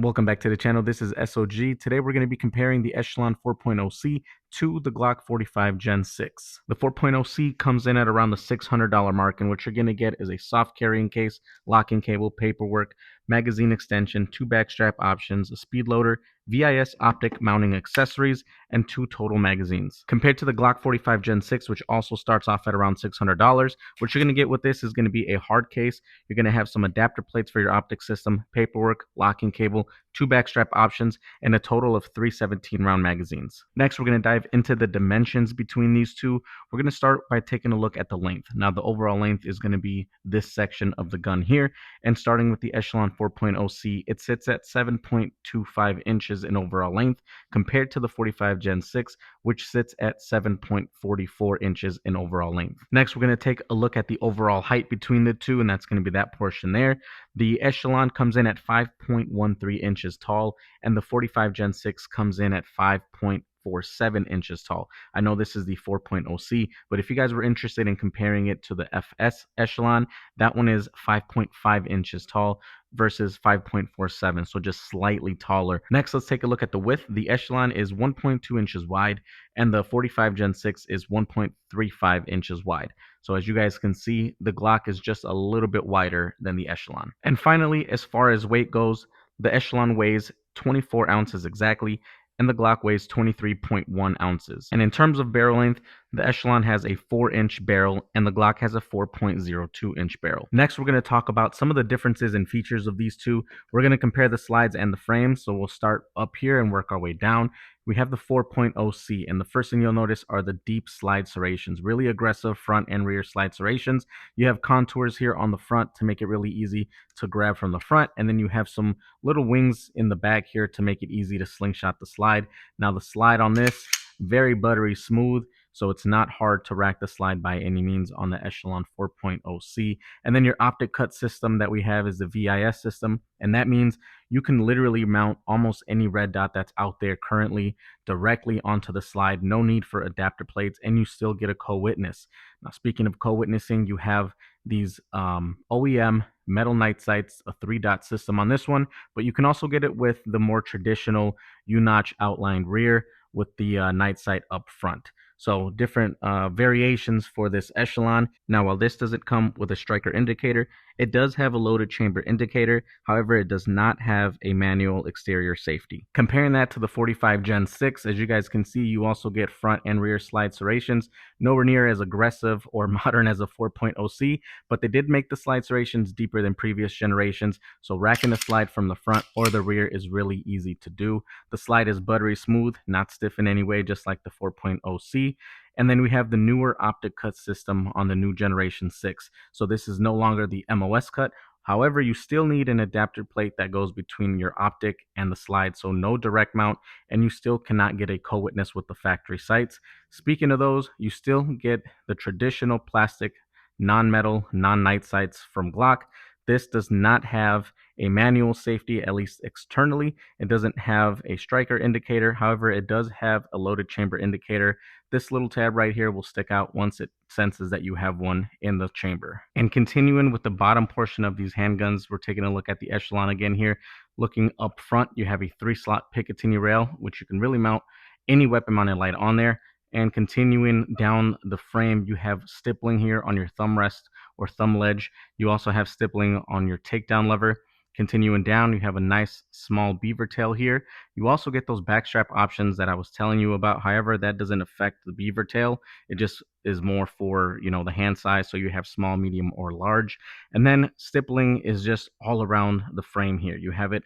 Welcome back to the channel. This is S.O.G. Today we're going to be comparing the Echelon 4.0C to the Glock 45 Gen 6. The 4.0C comes in at around the $600 mark, and what you're going to get is a soft carrying case, locking cable, paperwork, magazine extension, 2 backstrap options, a speed loader, VIS optic mounting accessories, and 2 total magazines. Compared to the Glock 45 Gen 6, which also starts off at around $600, what you're going to get with this is going to be a hard case. You're going to have some adapter plates for your optic system, paperwork, locking cable, 2 backstrap options, and a total of 3 17-round magazines. Next, we're going to dive into the dimensions between these two. We're going to start by taking a look at the length. Now, the overall length is going to be this section of the gun here, and starting with the Echelon 4.0C, it sits at 7.25 inches in overall length compared to the 45 Gen 6, which sits at 7.44 inches in overall length. Next, we're going to take a look at the overall height between the two, and that's going to be that portion there. The Echelon comes in at 5.13 inches tall, and the 45 Gen 6 comes in at 5.47 inches tall. I know this is the 4.0C, but if you guys were interested in comparing it to the FS Echelon, that one is 5.5 inches tall versus 5.47, so just slightly taller. Next, let's take a look at the width. The Echelon is 1.2 inches wide, and the 45 Gen 6 is 1.35 inches wide. So as you guys can see, the Glock is just a little bit wider than the Echelon. And finally, as far as weight goes, the Echelon weighs 24 ounces exactly, and the Glock weighs 23.1 ounces. And in terms of barrel length, the Echelon has a 4-inch barrel, and the Glock has a 4.02-inch barrel. Next, we're going to talk about some of the differences and features of these two. We're going to compare the slides and the frames, so we'll start up here and work our way down. We have the 4.0C, and the first thing you'll notice are the deep slide serrations, really aggressive front and rear slide serrations. You have contours here on the front to make it really easy to grab from the front, and then you have some little wings in the back here to make it easy to slingshot the slide. Now the slide on this, very buttery smooth, so it's not hard to rack the slide by any means on the Echelon 4.0C. And then your optic cut system that we have is the VIS system, and that means you can literally mount almost any red dot that's out there currently directly onto the slide. No need for adapter plates, and you still get a co-witness. Now, speaking of co-witnessing, you have these OEM metal night sights, a 3-dot system on this one, but you can also get it with the more traditional U-notch outlined rear with the night sight up front. So different variations for this Echelon. Now, while this doesn't come with a striker indicator, it does have a loaded chamber indicator. However, it does not have a manual exterior safety. Comparing that to the 45 Gen 6, as you guys can see, you also get front and rear slide serrations. Nowhere near as aggressive or modern as a 4.0C, but they did make the slide serrations deeper than previous generations, so racking the slide from the front or the rear is really easy to do. The slide is buttery smooth, not stiff in any way, just like the 4.0C. And then we have the newer optic cut system on the new generation 6. So this is no longer the MOS cut. However, you still need an adapter plate that goes between your optic and the slide, so no direct mount, and you still cannot get a co-witness with the factory sights. Speaking of those, you still get the traditional plastic, non-metal, non-night sights from Glock. This does not have a manual safety, at least externally. It doesn't have a striker indicator. However, it does have a loaded chamber indicator. This little tab right here will stick out once it senses that you have one in the chamber. And continuing with the bottom portion of these handguns, we're taking a look at the Echelon again here. Looking up front, you have a 3-slot Picatinny rail, which you can really mount any weapon mounted light on there. And continuing down the frame, you have stippling here on your thumb rest or thumb ledge. You also have stippling on your takedown lever. Continuing down, you have a nice small beaver tail here. You also get those backstrap options that I was telling you about. However, that doesn't affect the beaver tail. It just is more for, the hand size. So you have small, medium, or large. And then stippling is just all around the frame here. You have it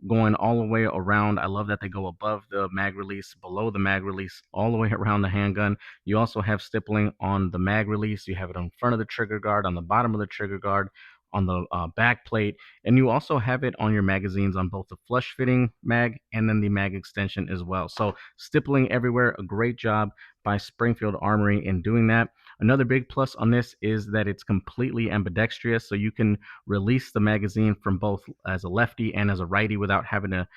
going all the way around. I love that they go above the mag release, below the mag release, all the way around the handgun. You also have stippling on the mag release. You have it on front of the trigger guard, on the bottom of the trigger guard, on the back plate, and you also have it on your magazines on both the flush fitting mag and then the mag extension as well. So stippling everywhere, a great job by Springfield Armory in doing that. Another big plus on this is that it's completely ambidextrous, so you can release the magazine from both as a lefty and as a righty without having to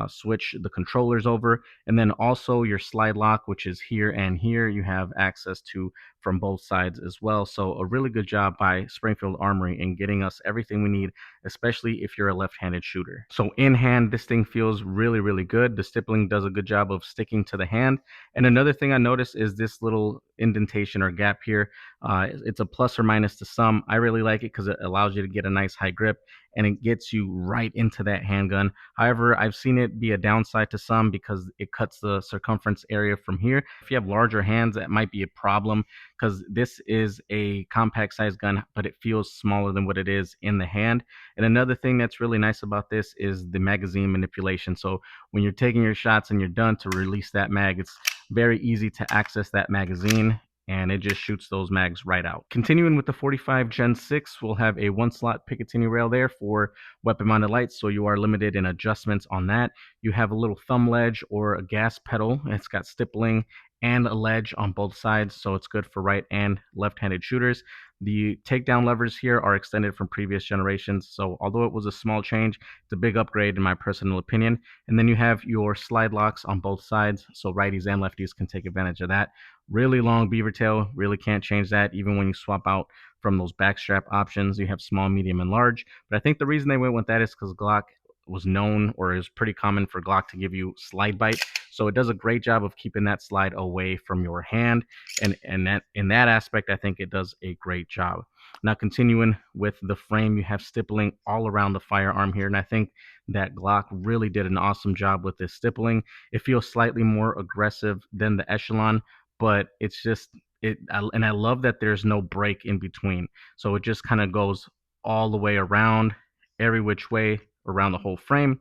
switch the controllers over. And then also your slide lock, which is here and here, you have access to from both sides as well. So a really good job by Springfield Armory in getting us everything we need, especially if you're a left-handed shooter. So in hand, this thing feels really, really good. The stippling does a good job of sticking to the hand. And another thing I noticed is this little indentation or gap here. It's a plus or minus to some. I really like it because it allows you to get a nice high grip and it gets you right into that handgun. However, I've seen it be a downside to some because it cuts the circumference area from here. If you have larger hands, that might be a problem because this is a compact size gun, but it feels smaller than what it is in the hand. And another thing that's really nice about this is the magazine manipulation. So when you're taking your shots and you're done to release that mag, it's very easy to access that magazine and it just shoots those mags right out. Continuing with the 45 Gen 6, we'll have a one slot Picatinny rail there for weapon mounted lights, so you are limited in adjustments on that. You have a little thumb ledge or a gas pedal. It's got stippling and a ledge on both sides, so it's good for right and left-handed shooters. The takedown levers here are extended from previous generations, so although it was a small change, it's a big upgrade in my personal opinion. And then you have your slide locks on both sides, so righties and lefties can take advantage of that. Really long beaver tail, really can't change that even when you swap out from those backstrap options. You have small, medium, and large. But I think the reason they went with that is because Glock was known, or is pretty common for Glock to give you slide bite. So it does a great job of keeping that slide away from your hand. And that in that aspect, I think it does a great job. Now continuing with the frame, you have stippling all around the firearm here. And I think that Glock really did an awesome job with this stippling. It feels slightly more aggressive than the Echelon, but it's just and I love that there's no break in between. So it just kind of goes all the way around, every which way around the whole frame.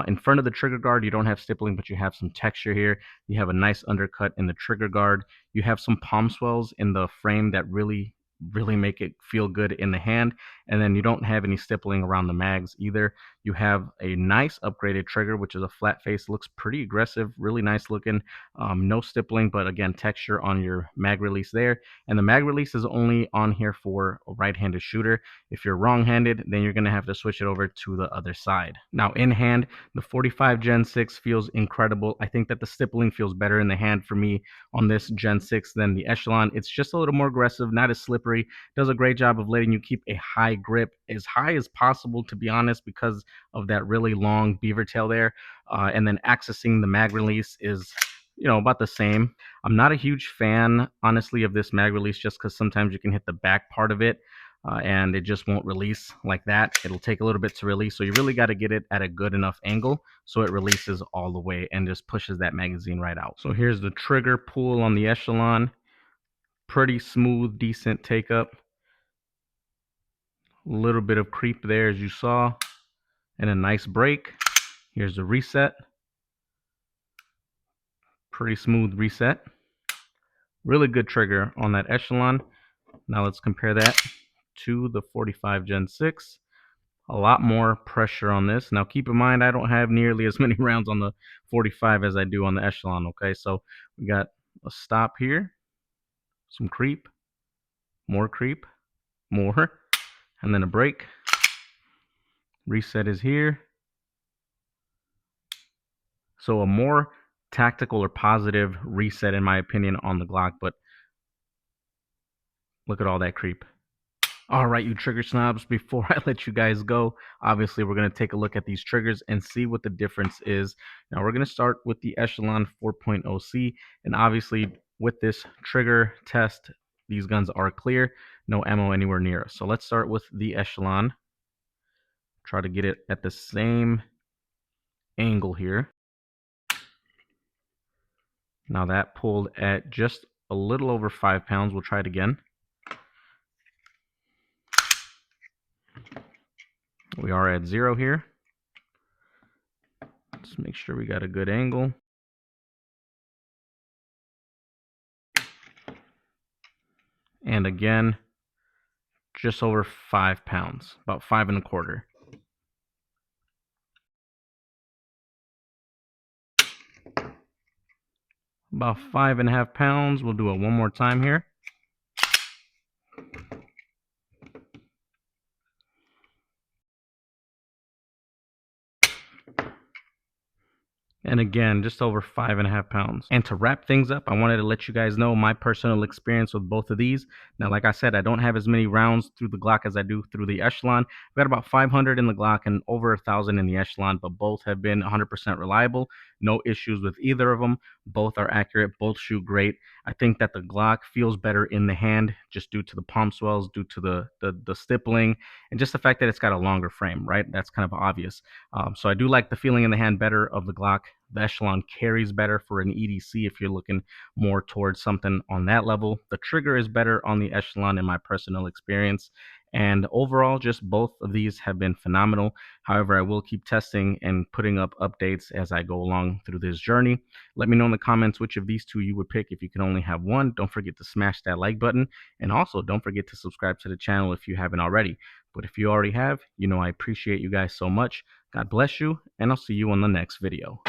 In front of the trigger guard, you don't have stippling, but you have some texture here. You have a nice undercut in the trigger guard. You have some palm swells in the frame that really make it feel good in the hand. And then you don't have any stippling around the mags either. You have a nice upgraded trigger, which is a flat face, looks pretty aggressive, really nice looking. No stippling, but again, texture on your mag release there. And the mag release is only on here for a right-handed shooter. If you're wrong-handed, then you're going to have to switch it over to the other side. Now, in hand, the 45 Gen 6 feels incredible. I think that the stippling feels better in the hand for me on this Gen 6 than the Echelon. It's just a little more aggressive, not as slippery. Does a great job of letting you keep a high grip, as high as possible, to be honest, because of that really long beaver tail there. And then accessing the mag release is about the same. I'm not a huge fan, honestly, of this mag release just because sometimes you can hit the back part of it and it just won't release like that. It'll take a little bit to release, so you really got to get it at a good enough angle so it releases all the way and just pushes that magazine right out. So here's the trigger pull on the Echelon. Pretty smooth, decent take up. A little bit of creep there, as you saw, and a nice break. Here's the reset. Pretty smooth reset. Really good trigger on that Echelon. Now let's compare that to the 45 Gen 6. A lot more pressure on this. Now keep in mind, I don't have nearly as many rounds on the 45 as I do on the Echelon, okay? So we got a stop here, some creep, more, and then a break. Reset is here. So a more tactical or positive reset, in my opinion, on the Glock, but look at all that creep. All right, you trigger snobs, before I let you guys go, obviously we're going to take a look at these triggers and see what the difference is. Now we're going to start with the Echelon 4.0C, and obviously with this trigger test, these guns are clear, no ammo anywhere near us. So let's start with the Echelon. Try to get it at the same angle here. Now that pulled at just a little over 5 pounds. We'll try it again. We are at 0 here. Let's make sure we got a good angle. And again, just over 5 pounds, about 5.25. About 5.5 pounds. We'll do it one more time here. And again, just over 5.5 pounds. And to wrap things up, I wanted to let you guys know my personal experience with both of these. Now, like I said, I don't have as many rounds through the Glock as I do through the Echelon. I've got about 500 in the Glock and over 1,000 in the Echelon, but both have been 100% reliable. No issues with either of them. Both are accurate. Both shoot great. I think that the Glock feels better in the hand just due to the palm swells, due to the stippling, and just the fact that it's got a longer frame, right? That's kind of obvious. So I do like the feeling in the hand better of the Glock. The Echelon carries better for an EDC if you're looking more towards something on that level. The trigger is better on the Echelon in my personal experience. And overall, just both of these have been phenomenal. However, I will keep testing and putting up updates as I go along through this journey. Let me know in the comments which of these two you would pick if you can only have one. Don't forget to smash that like button. And also, don't forget to subscribe to the channel if you haven't already. But if you already have, I appreciate you guys so much. God bless you, and I'll see you on the next video.